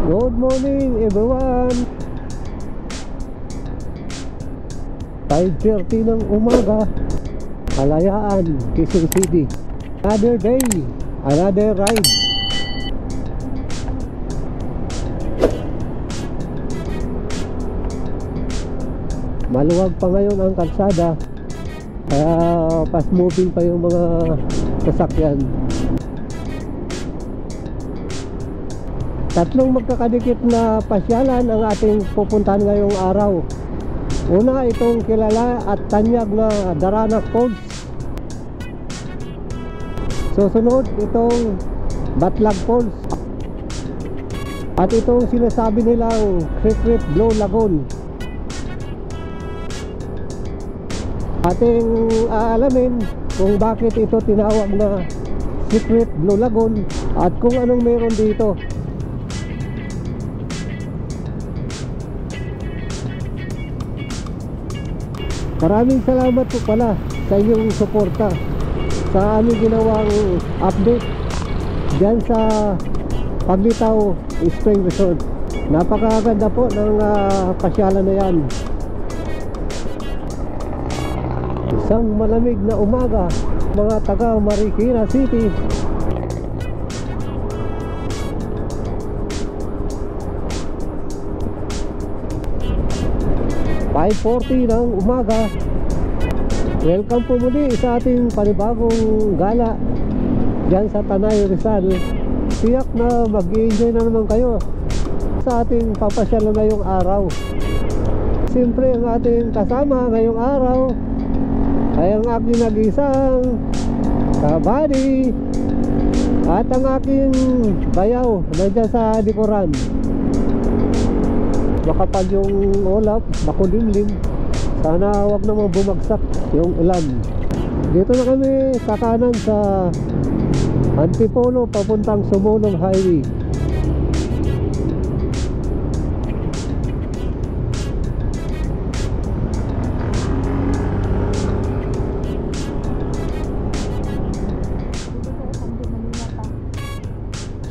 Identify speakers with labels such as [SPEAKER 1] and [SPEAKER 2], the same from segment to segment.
[SPEAKER 1] Good morning everyone. 5:30 ng umaga, Kalayaan, Quezon City. Another day, another ride. Maluwag pa ngayon ang kalsada, kaya fast moving pa yung mga sasakyan. Tatlong magkakadikit na pasyalan ang ating pupuntahan ngayong araw. Una, itong kilala at tanyag na Daranac Falls. Susunod, itong Batlag Falls. At itong sinasabi nilang Secret Blue Lagoon. Ating aalamin kung bakit ito tinawag na Secret Blue Lagoon at kung anong meron dito. Maraming salamat po pala sa inyong suporta sa aming ginawang update dyan sa Paglitaw Spring Resort. Napakaganda po ng pasyalan na yan. Isang malamig na umaga, mga taga Marikina City. (5:40) ng umaga. Welcome po muli sa ating panibagong gala dyan sa Tanay, Rizal. Tiyak na mag-i-enjoy na naman kayo sa ating papasyalan ngayong araw. Siyempre ang ating kasama ngayong araw ay ang aking nag-isang kabady at ang aking bayaw nandiyan sa likuran. Makapal yung ulap, makulimlim. Sana wag namang bumagsak yung ulan. Dito na kami kakanan sa Antipolo papuntang Sumulong Highway.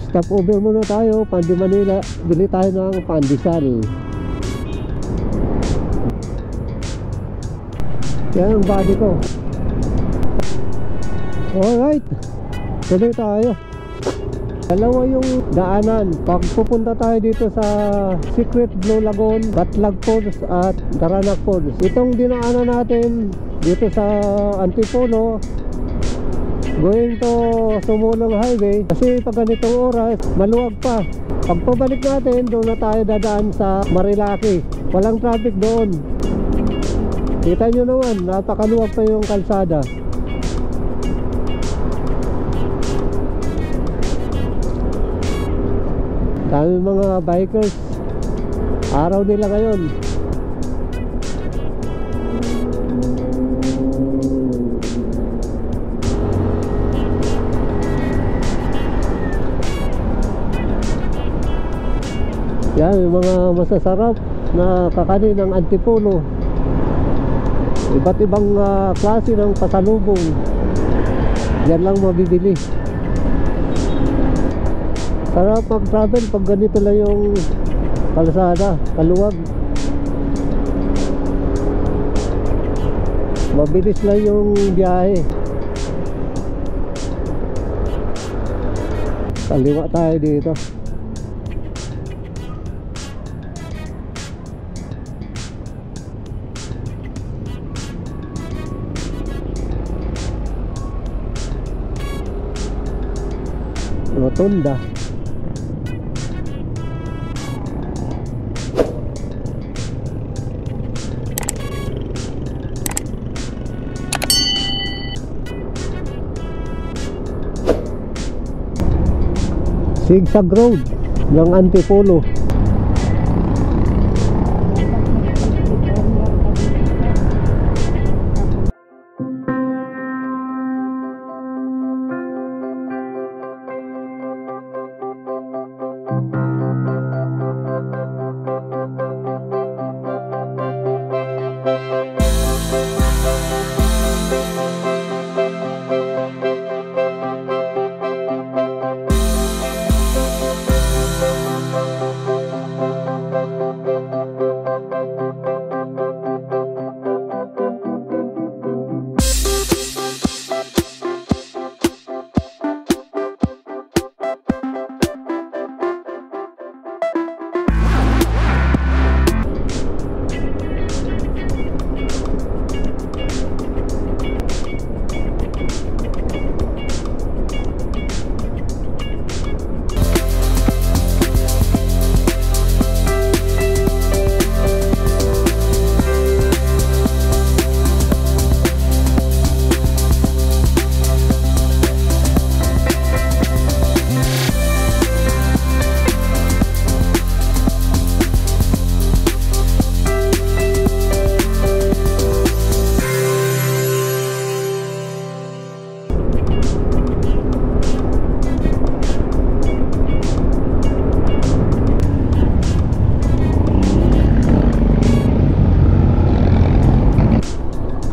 [SPEAKER 1] Stop over muna tayo, Pandi Manila. Bili tayo ng pandesal. Yan ang body ko. Alright, tuloy tayo. Dalawa yung daanan. Pag pupunta tayo dito sa Secret Blue Lagoon, Batlag Falls at Daranac Falls. Itong dinaanan natin dito sa Antipolo going to Sumulong Highway, kasi pag ganitong oras maluwag pa. Pag pabalik natin, doon na tayo dadaan sa Marilaki. Walang traffic doon. Kita nyo naman, napakaluwag pa yung kalsada. Dami mga bikers. Araw nila ngayon. Yan, yung mga masasarap na kakanin ng Antipolo. Iba't ibang klase ng pasalubong. Yan lang mabibili. Sarap mag-travel pag ganito lang yung kalsada, kaluwag. Mabilis lang yung biyahe. Kaliwa tayo dito. Rotunda. Zigzag Road ng Antipolo.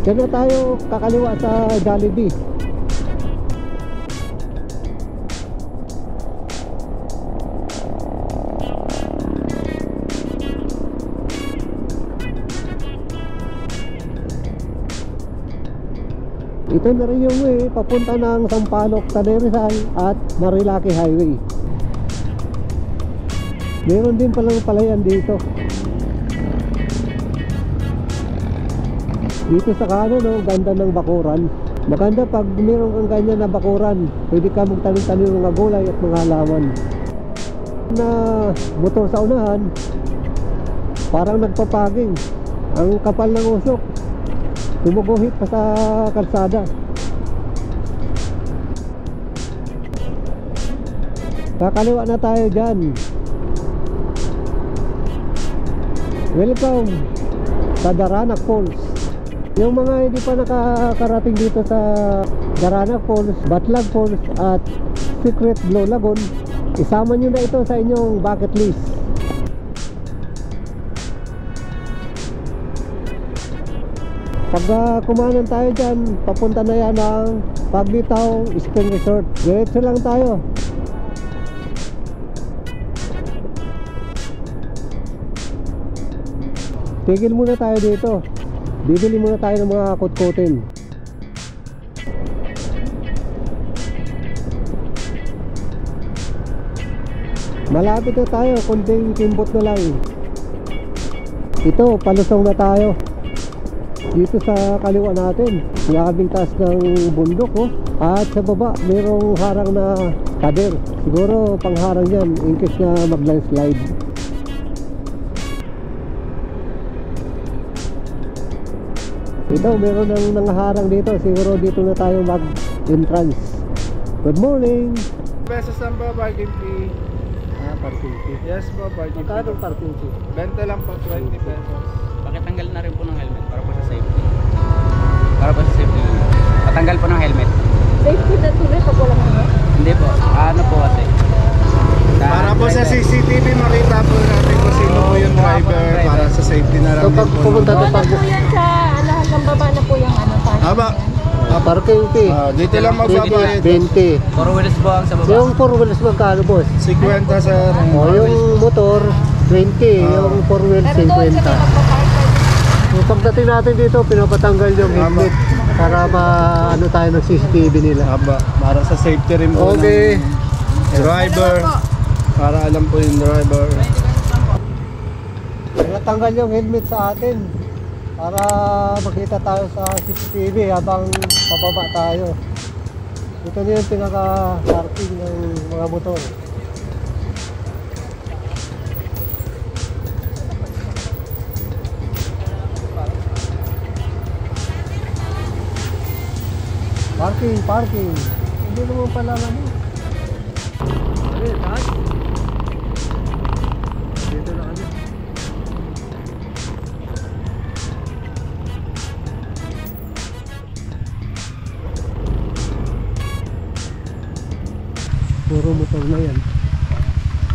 [SPEAKER 1] Diyan na tayo kakaliwa sa Jollibee. Ito na rin yung way papunta ng Sampaloc, Tanay Rizal at Marilaki Highway. Meron din palang palayan dito. Dito sa kano, no, ganda ng bakuran. Maganda pag meron kang ganyan na bakuran, pwede ka magtanim-tanim ng mga gulay at mga halaman. Na motor sa unahan, parang nagpapaging. Ang kapal ng usok, tumuguhit pa sa kalsada. Kakaliwa na tayo dyan. Welcome sa Daranac Falls. Yung mga hindi pa nakakarating dito sa Daranac Falls, Batlag Falls at Secret Blue Lagoon, isama nyo na ito sa inyong bucket list. Pag kumanan tayo dyan, papunta na yan ng Paglitaw Spring Resort. Diretso lang tayo. Tigil muna tayo dito. Bibili muna tayo ng mga kutkutin. Malapit na tayo, kunting kimbot na lang. Ito, palusong na tayo. Dito sa kaliwa natin, nakabing taas ng bundok, oh. At sa baba, mayroong harang na pader. Siguro pangharang yan in case na mag-landslide. Ito, meron ng nangaharang dito. Siguro dito na tayo mag-entrance. Good morning!
[SPEAKER 2] Pesos lang ba parking fee?
[SPEAKER 1] Parking fee.
[SPEAKER 2] Yes po, parking fee.
[SPEAKER 1] Magkano parking fee?
[SPEAKER 2] Benta lang po, 20 pesos.
[SPEAKER 3] Pakitanggal na rin po ng helmet para po sa safety. Para po sa safety. Patanggal po ng helmet.
[SPEAKER 4] Safety na tuloy pag walang helmet?
[SPEAKER 3] Hindi po. Ano po kasi?
[SPEAKER 2] Para po sa CCTV, makita po natin kung sino po yung driver para sa safety na lang
[SPEAKER 1] So
[SPEAKER 2] din
[SPEAKER 1] pag
[SPEAKER 2] po.
[SPEAKER 1] pumunta
[SPEAKER 4] Doon
[SPEAKER 1] doon
[SPEAKER 4] na
[SPEAKER 1] pag
[SPEAKER 4] po yan sa hanggang baba na po yung ano parking.
[SPEAKER 2] Aba,
[SPEAKER 1] parking fee.
[SPEAKER 2] dito lang magbabayad.
[SPEAKER 1] 20.
[SPEAKER 3] 4 wheels po ang sa baba.
[SPEAKER 1] Yung 4 wheels magkano, boss?
[SPEAKER 2] 50 sa
[SPEAKER 1] O yung motor 20, yung 4 wheels
[SPEAKER 4] Pero doon kami
[SPEAKER 1] 50.
[SPEAKER 4] magpapark.
[SPEAKER 1] So pagdating natin dito, pinapatanggal yung helmet para ma-ano tayo ng CCTV nila.
[SPEAKER 2] Aba, para sa safety rin po
[SPEAKER 1] Okay.
[SPEAKER 2] ng driver. Para alam po yung driver.
[SPEAKER 1] Pinatanggal yung helmet sa atin para makita tayo sa CCTV habang pababa tayo. Ito na yung pinaka-parking ng mga motor. Parking. Hindi naman pala ano. Dito na kami. Puro motor na yan.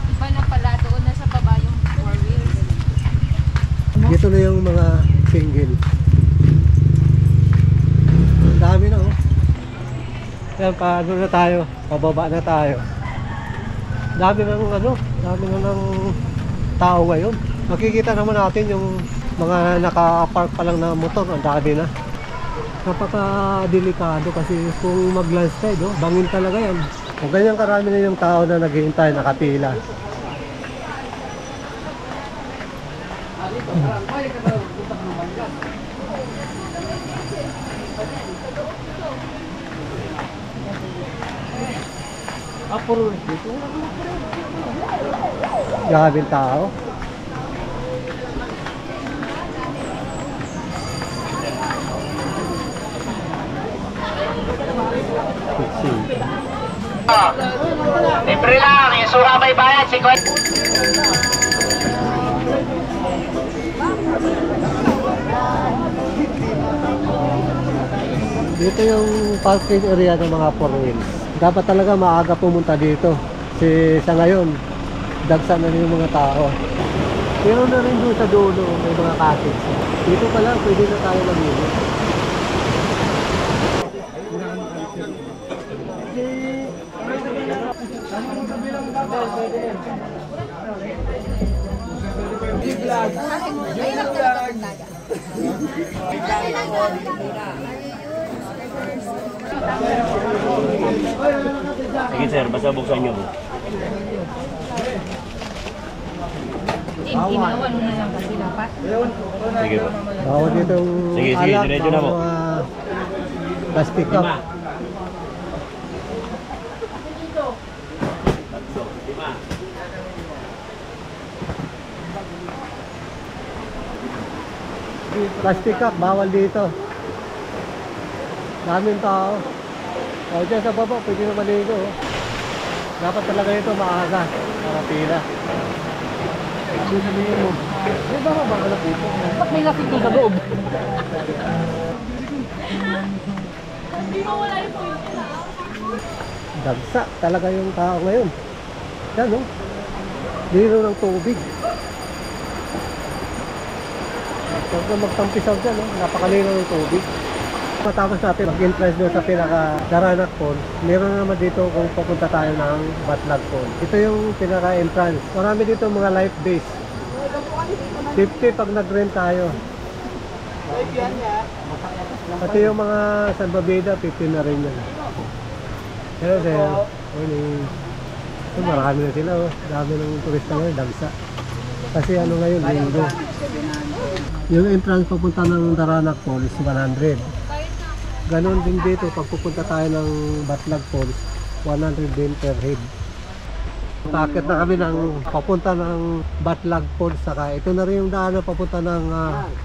[SPEAKER 4] Iba na pala doon na sa baba yung 4 wheels.
[SPEAKER 1] Dito na yung mga single. Ang dami na, oh. Yan, paano na tayo? Pababa na tayo. Dami na ng tao ngayon. Makikita naman natin yung mga naka-park pa lang na motor. Ang dami na. Napaka-delikado kasi kung mag-landslide, oh, bangin talaga yan. Kung ganyan karami na yung tao na naghihintay, nakapila. Puro dito. Grabe yung tao.
[SPEAKER 5] Libre lang, yung sura may bayad, 50.
[SPEAKER 1] Dito yung parking area ng mga 4 wheels. Dapat talaga maaga pumunta dito. Kasi sa ngayon, dagsan na rin yung mga tao. Pero na rin doon sa dulo, may mga cottage. Dito pala, pwede na tayo mag-iwi.
[SPEAKER 6] Sige sir, basta buksan nyo.
[SPEAKER 4] Ginawan mo na lang kasi dapat.
[SPEAKER 6] Sige po.
[SPEAKER 1] Bawal dito yung
[SPEAKER 6] Sige,
[SPEAKER 1] alak,
[SPEAKER 6] diretso na po.
[SPEAKER 1] Gas pick up. Gas pick up, bawal dito. Daming tao. O dyan sa baba, pwede na maligo. Dapat talaga ito maaga para pila. Sabihin mo, di ba ka baka napupo? Ba't may lapit sa loob?
[SPEAKER 4] Hindi mo wala yung point nila.
[SPEAKER 1] Dagsa talaga yung tao ngayon. Yan o. Lino ng tubig. Huwag na magtampisaw dyan o. Napakalino ng tubig. Matapos natin mag-entrance doon sa pinaka-Daranak Falls, meron na naman dito kung papunta tayo ng Batlag Falls. Ito yung pinaka-entrance. Marami dito mga life base. 50 pag nag-rent tayo. Pati yung mga salbabida, 50 na rin yun. Hello sir. Morning. So, marami na sila oh. Dami ng turista ngayon, dagsa. Kasi ano ngayon, linggo. Yung entrance papunta ng Daranak Falls, 100. Ganon din dito, pag pupunta tayo ng Batlag Falls, 100 din per head. Takit na kami ng papunta ng Batlag Falls, saka ito na rin yung daanan papunta ng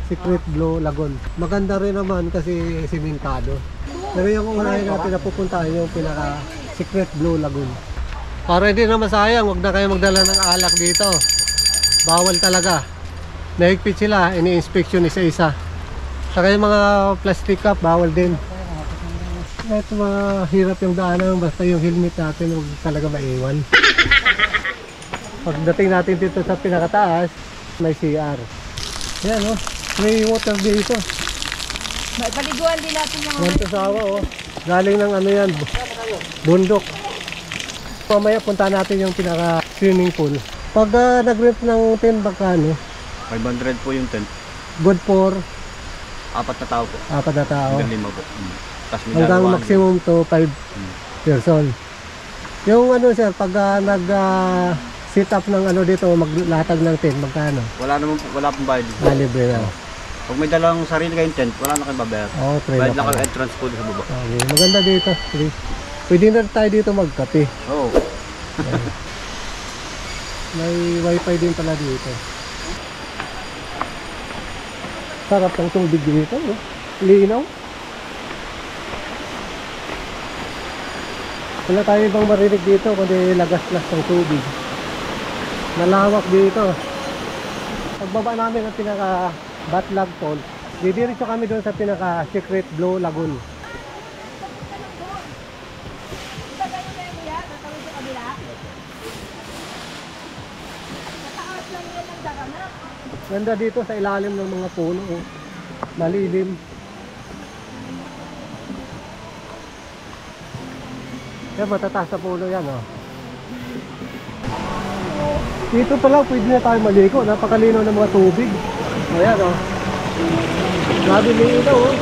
[SPEAKER 1] Secret Blue Lagoon. Maganda rin naman kasi simentado. Pero yung unahin natin na pupunta yung pinaka Secret Blue Lagoon. Para hindi naman sayang, huwag na kayo magdala ng alak dito. Bawal talaga. Nahigpit sila, ini-inspection isa-isa. Saka yung mga plastic cup, bawal din. Kahit mahirap yung daanan, basta yung helmet natin huwag talaga maiwan. Pagdating natin dito sa pinakataas, may CR. Yan oh, may water dito.
[SPEAKER 4] Paliguan din natin yung
[SPEAKER 1] One to sawa oh. Galing ng ano yan, bundok. Mamaya punta natin yung pinaka swimming pool. Pag nag-rent ng tent, magkano?
[SPEAKER 6] 500 po yung tent.
[SPEAKER 1] Good for
[SPEAKER 6] 4 na tao po.
[SPEAKER 1] 4 na tao.
[SPEAKER 6] Hanggang 5 po. Tapos may
[SPEAKER 1] Hanggang
[SPEAKER 6] dalawa.
[SPEAKER 1] maximum to 5 person. Yung ano sir, pag nag-sit up ng ano dito, maglatag ng tent, magkano?
[SPEAKER 6] Wala naman po, wala pong bayad.
[SPEAKER 1] Libre na.
[SPEAKER 6] Pag may dalang sarili kayong tent, wala na kayong babayar.
[SPEAKER 1] Oo, free
[SPEAKER 6] Bayad
[SPEAKER 1] na
[SPEAKER 6] lang
[SPEAKER 1] pala.
[SPEAKER 6] kayo entrance po sa baba.
[SPEAKER 1] Okay, maganda dito. Free. Pwede na tayo dito magkape.
[SPEAKER 6] Oo.
[SPEAKER 1] May wifi din pala dito. Sarap ng tubig dito. No? Linaw. Wala tayo ibang marinig dito kundi lagas-las ng tubig. Malawak dito. Pagbaba namin ang pinaka Batlag Falls, didiretso kami doon sa pinaka Secret Blue Lagoon. Ganda dito sa ilalim ng mga puno. Oh. Malilim. Yan, matataas sa puno yan. Oh. Dito pa lang pwede na tayo maligo. Napakalino ng mga tubig. Ayan o. Oh. Grabe liinaw o. Oh.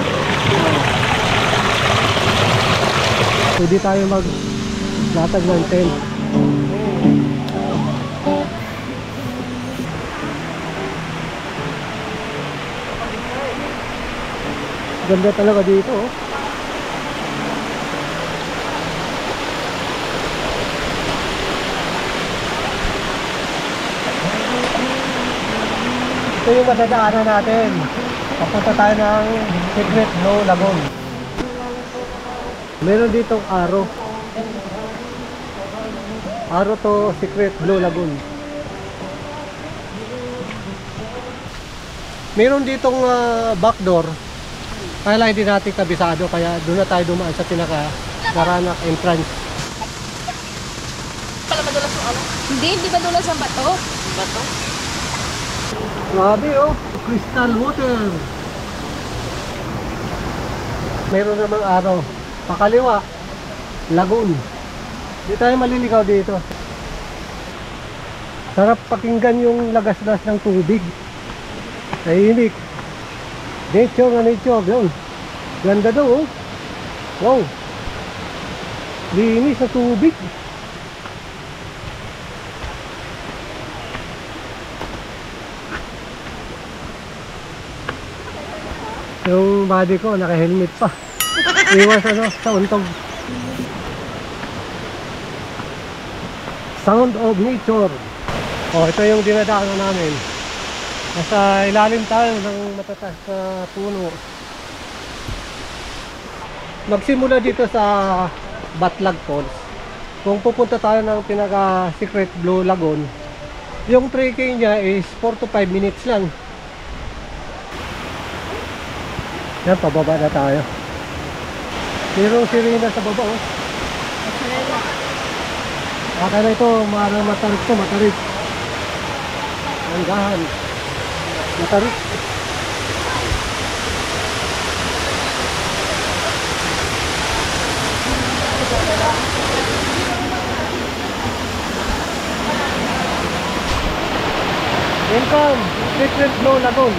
[SPEAKER 1] Pwede tayo maglatag ng tent. Ganda talaga dito oh. Ito yung madadaanan natin. Papunta tayo ng Secret Blue Lagoon. Meron ditong arrow. Arrow to Secret Blue Lagoon. Meron ditong backdoor. Kaya lang hindi natin kabisado, kaya doon na tayo dumaan sa pinaka-Daranak entrance.
[SPEAKER 4] Pala madulas yung ano? Hindi madulas ang bato. Bato?
[SPEAKER 1] Grabe oh, crystal water. Meron namang araw. Pakaliwa, lagoon. Hindi tayo maliligaw dito. Sarap pakinggan yung lagas-las ng tubig. Tahimik. Nature na nature yun. Ganda daw oh. Wow. Linis sa tubig. Yung body ko naka-helmet pa. Iwas sa untog. Sound of nature. Oh, ito yung dinadaanan namin. Nasa ilalim tayo ng matataas na puno. Magsimula dito sa Batlag Falls. Kung pupunta tayo ng pinaka-secret Blue Lagoon, yung trekking niya is 4 to 5 minutes lang. Yan, pababa na tayo. Mayroong sirena sa baba oh. Baka na ito, matarik to, matarik. Hanggahan. Matarik. Welcome, Secret Blue Lagoon.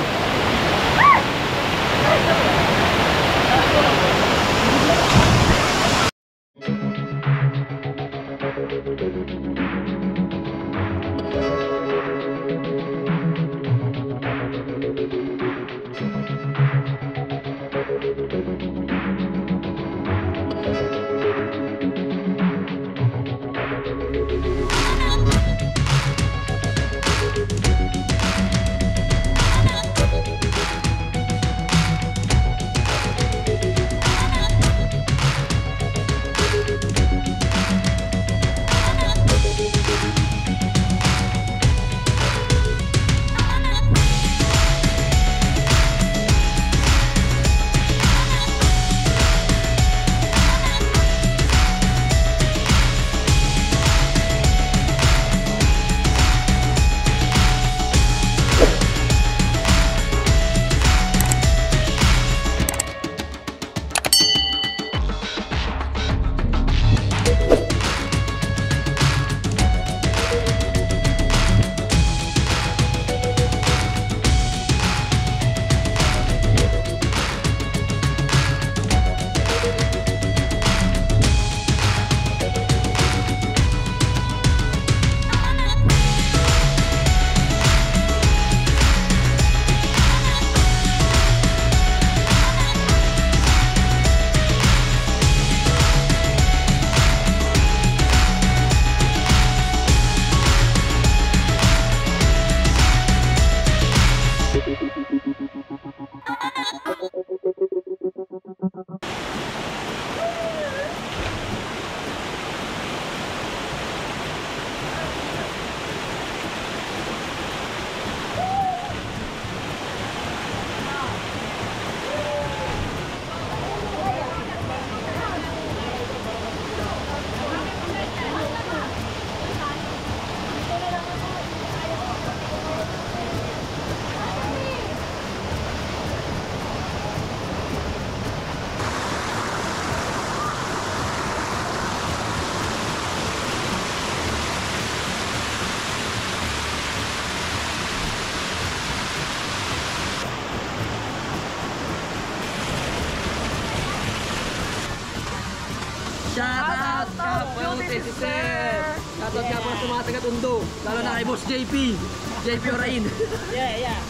[SPEAKER 3] Shoutout ka po, sister! Shoutout ka po sa mga taga-Tondo, lalo na kay Boss JP, JP Orain. Yeah.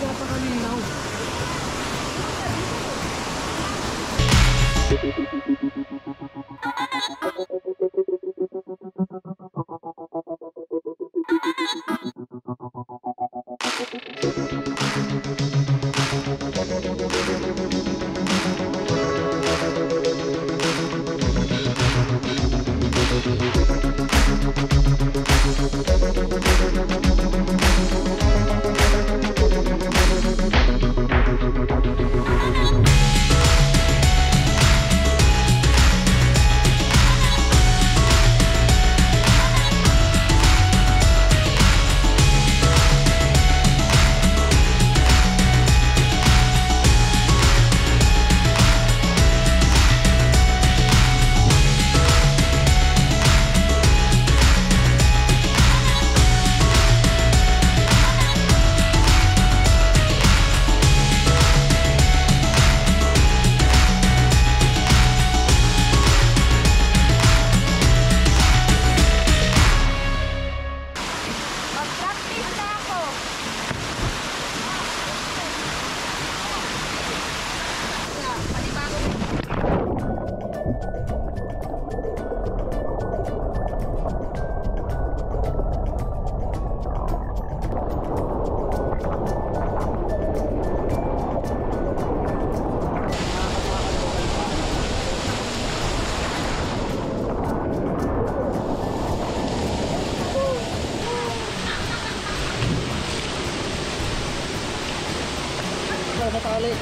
[SPEAKER 1] Napakalinaw.
[SPEAKER 3] Tali.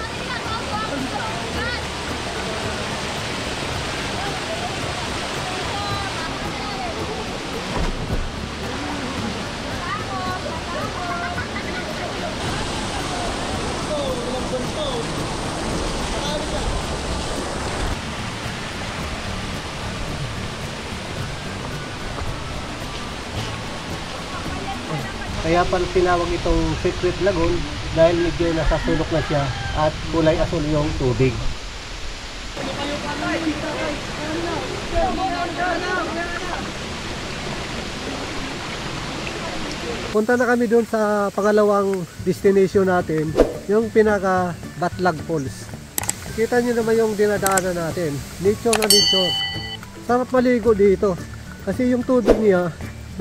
[SPEAKER 1] Kaya pala tinawag itong Secret Lagoon dahil medyo nasa sulok na siya at kulay asul yung tubig. Punta na kami doon sa pangalawang destination natin, yung pinaka Batlag Falls. Kita nyo naman yung dinadaanan natin. Nature na nature. Sarap maligo dito kasi yung tubig niya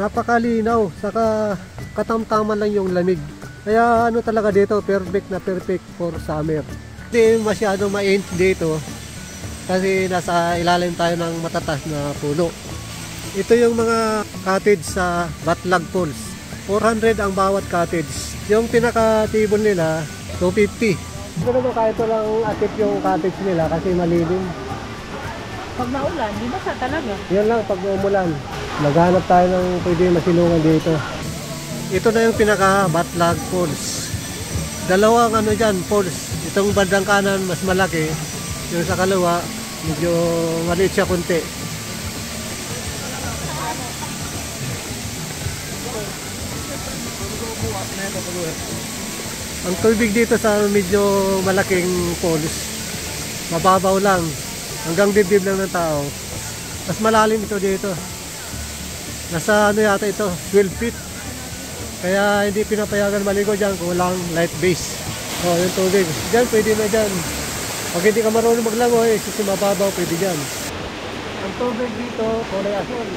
[SPEAKER 1] napakalinaw, saka katamtaman lang yung lamig. Kaya ano talaga dito, perfect na perfect for summer. Hindi masyado mainit dito kasi nasa ilalim tayo ng matatas na puno. Ito yung mga cottage sa Batlag Falls. 400 ang bawat cottage. Yung pinaka-table nila, 250. Ito naman kahit lang atip yung cottage nila kasi malilim.
[SPEAKER 4] Pag naulan, di ba sa talaga?
[SPEAKER 1] Yan lang, pag umulan, naghanap tayo ng pwede masilungan dito. Ito na yung pinaka Batlag Falls. Dalawang ano dyan, falls. Itong bandang kanan mas malaki. Yung sa kaliwa, medyo maliit siya konti. Ang tubig dito sa medyo malaking falls, mababaw lang. Hanggang dibdib lang ng tao. Mas malalim ito dito. Nasa ano yata ito, 12 feet. Kaya hindi pinapayagan maligo dyan kung walang light base. Oh, yung tubig. Dyan, pwede na dyan. Pag hindi ka marunong maglangoy, mababaw, pwede dyan. Ang tubig dito, kulay asul.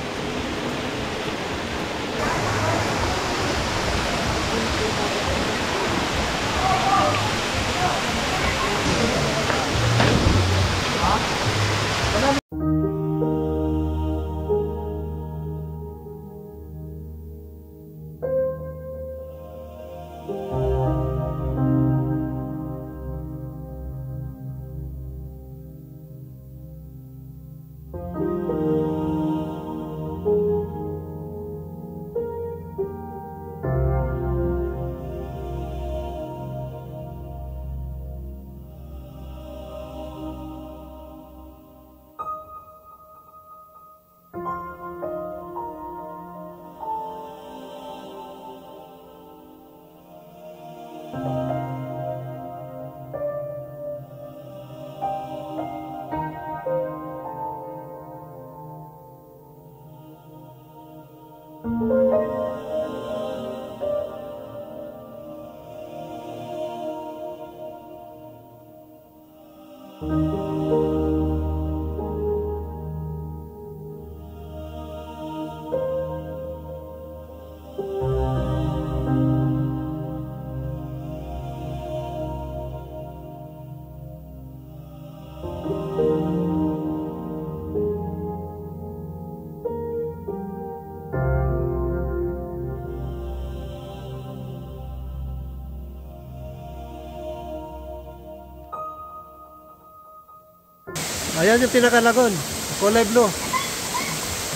[SPEAKER 1] Ayan yung pinakalagon, kulay blue,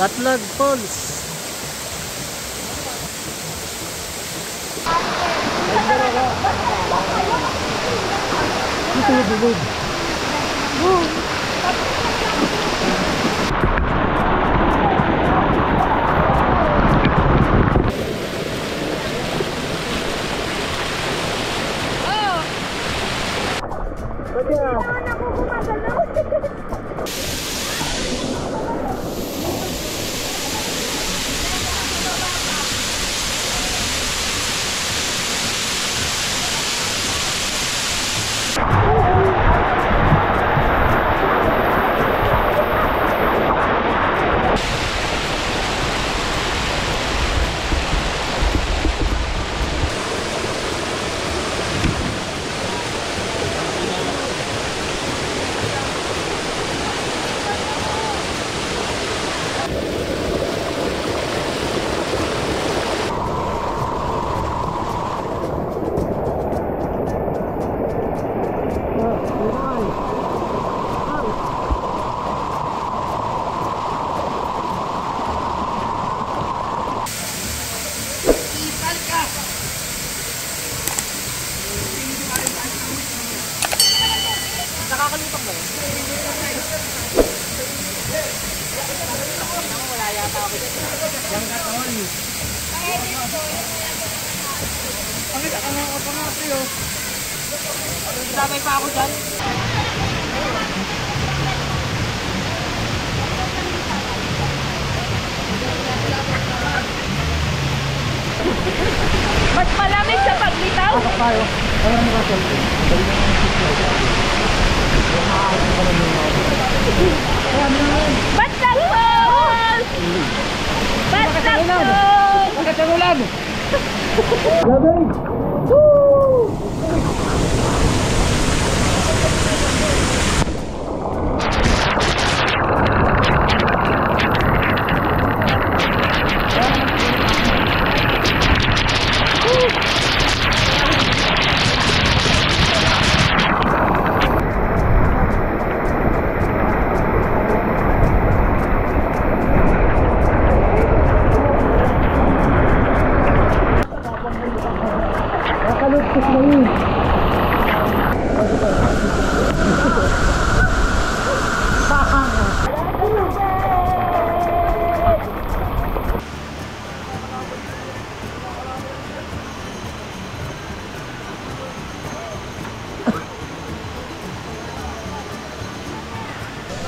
[SPEAKER 1] Batlag Falls. Ito yung bubog.
[SPEAKER 3] Sabay pa ako dyan.
[SPEAKER 4] Ba't malamig sa paglitaw? Ba't nagpon? Ba't nagpon?
[SPEAKER 3] Bakit ang ulan?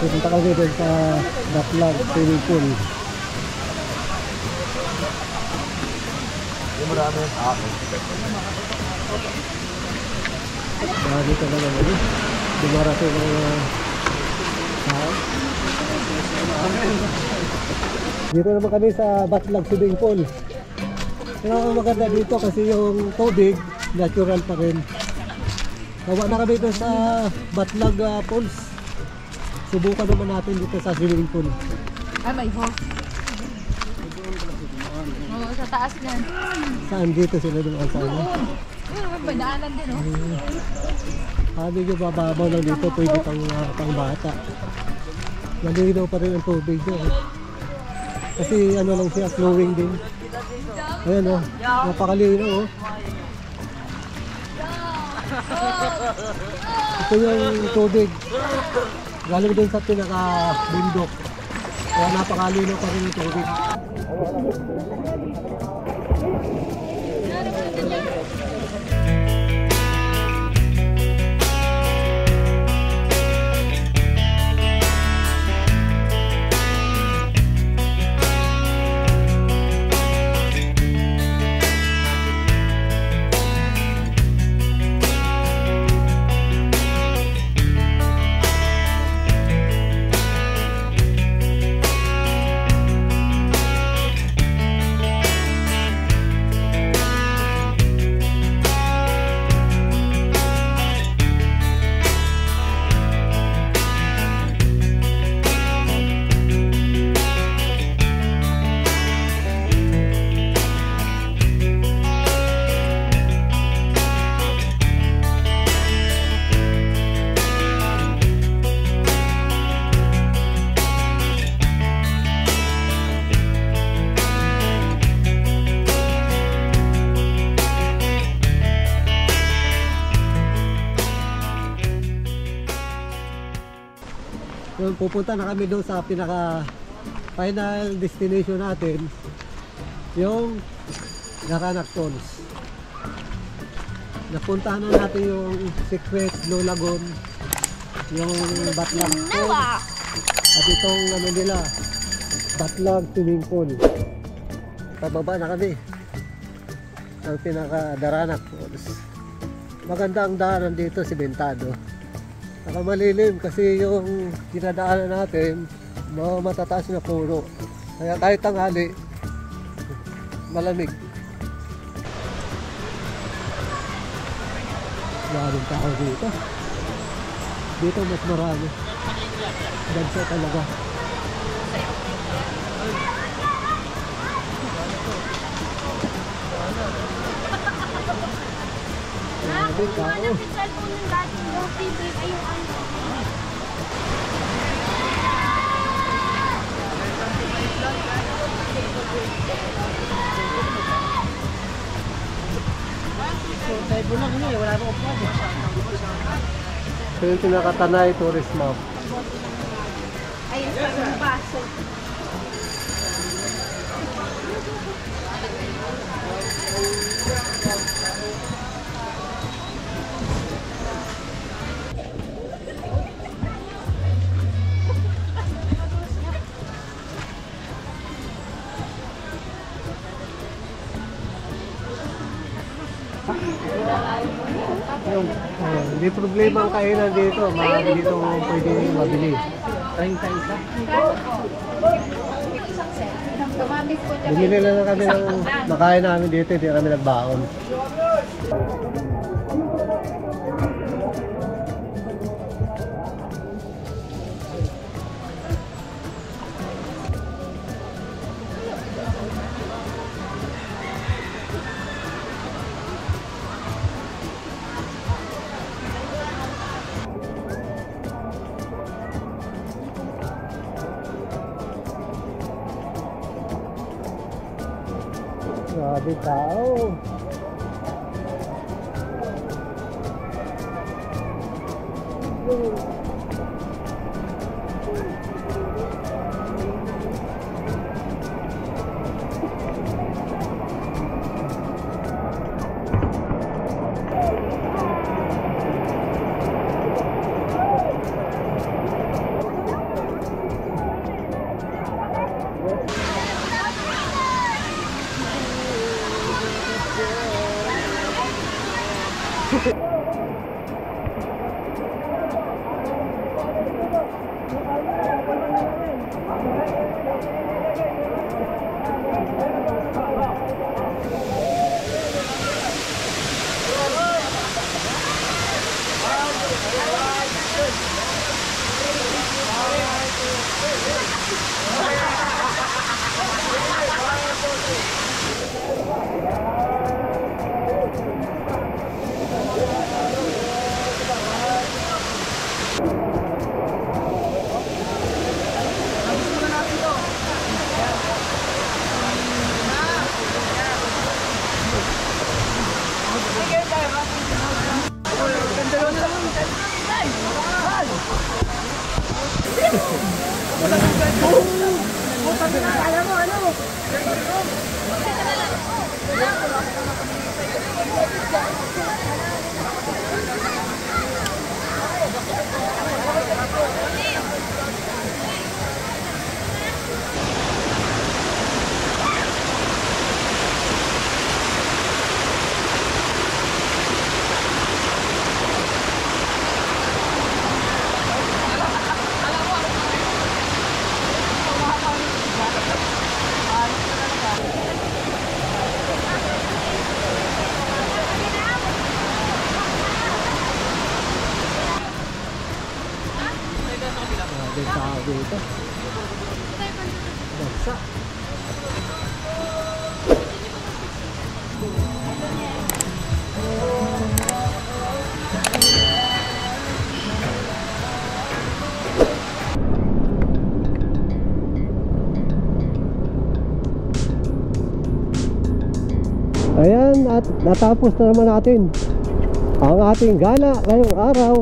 [SPEAKER 1] Pupunta kami doon sa Batlag Swimming Pool. Dito na lang ulit. Dumarating ang tao. Dito naman kami sa Batlag Swimming Pool. Ang maganda dito kasi yung tubig natural pa rin. Gawa na kami doon sa Batlag Pools. Subukan naman natin dito sa swimming pool.
[SPEAKER 4] Ay, may hose. Oo, sa taas niyan.
[SPEAKER 1] Saan dito sila doon sa ano?
[SPEAKER 4] May daanan din, oh.
[SPEAKER 1] Medyo bababaw lang dito, pwede pang bata. Malinaw pa rin ang tubig doon. Kasi ano lang siya, flowing din. Ayan oh, napakalinaw oh. Ito yung tubig. Galing din sa pinaka-bundok. Kaya napakalino pa rin yung tubig. Yun, pupunta na kami doon sa pinaka final destination natin, yung Daranak Falls. Napuntahan na natin yung Secret Blue Lagoon, yung Batlag Falls, at itong ano nila, Batlag Swimming Pool. Pababa na kami ang pinaka Daranak Falls. Maganda ang daanan dito, simentado. Nakamalilim kasi yung dinadaanan natin mga matataas na puno. Kaya kahit tanghali, malamig. Maraming tao dito. Dito mas marami. Bansa talaga. Maraming tao. Ito yung tinakatanay tourist map.
[SPEAKER 4] Ayun sa baso.
[SPEAKER 1] Yung, hindi problema ang kainan dito. Marami dito pwede mabili. 30 isa. Bumili lang kami ng makain namin dito. Hindi kami nagbaon. Grabe tao. Grabe tao dito. Bagsak. Ayan, at natapos na naman natin ang ating gala ngayong araw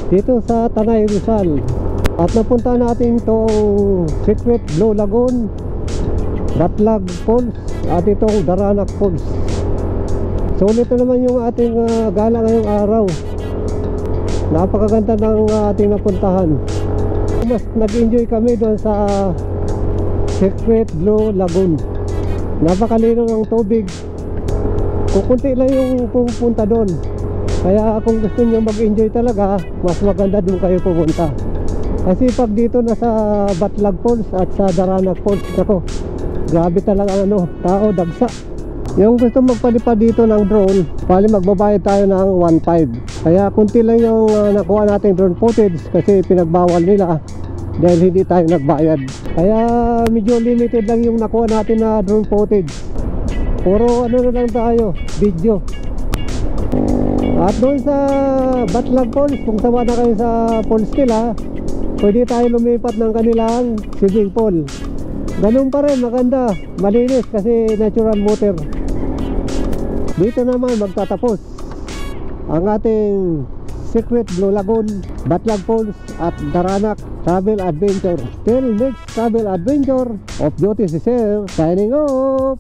[SPEAKER 1] dito sa Tanay Rizal. At napunta natin itong Secret Blue Lagoon, Batlag Falls at itong Daranac Falls. Sulit na naman yung ating gala ngayong araw. Napakaganda ng ating napuntahan. Mas nag-enjoy kami doon sa Secret Blue Lagoon. Napakalinaw ng tubig. Kukunti lang yung pupunta doon. Kaya kung gusto nyo mag-enjoy talaga, mas maganda doon kayo pupunta. Kasi pag dito na sa Batlag Falls at sa Daranac Falls, ako, grabe talaga tao, dagsa. Yung gusto magpalipad dito ng drone, pali magbabayad tayo ng 1.5. Kaya kunti lang yung nakuha natin drone footage kasi pinagbawal nila dahil hindi tayo nagbayad. Kaya medyo limited lang yung nakuha natin na drone footage. Puro na lang tayo, video. At doon sa Batlag Falls, kung sawa na kayo sa falls nila, pwede tayo lumipat ng kanilang swimming pool. Ganun pa rin, maganda, malinis kasi natural water. Dito naman magtatapos ang ating Secret Blue Lagoon, Batlag Falls at Daranac Travel Adventure. Till next travel adventure, Off Duty si Sir, signing off!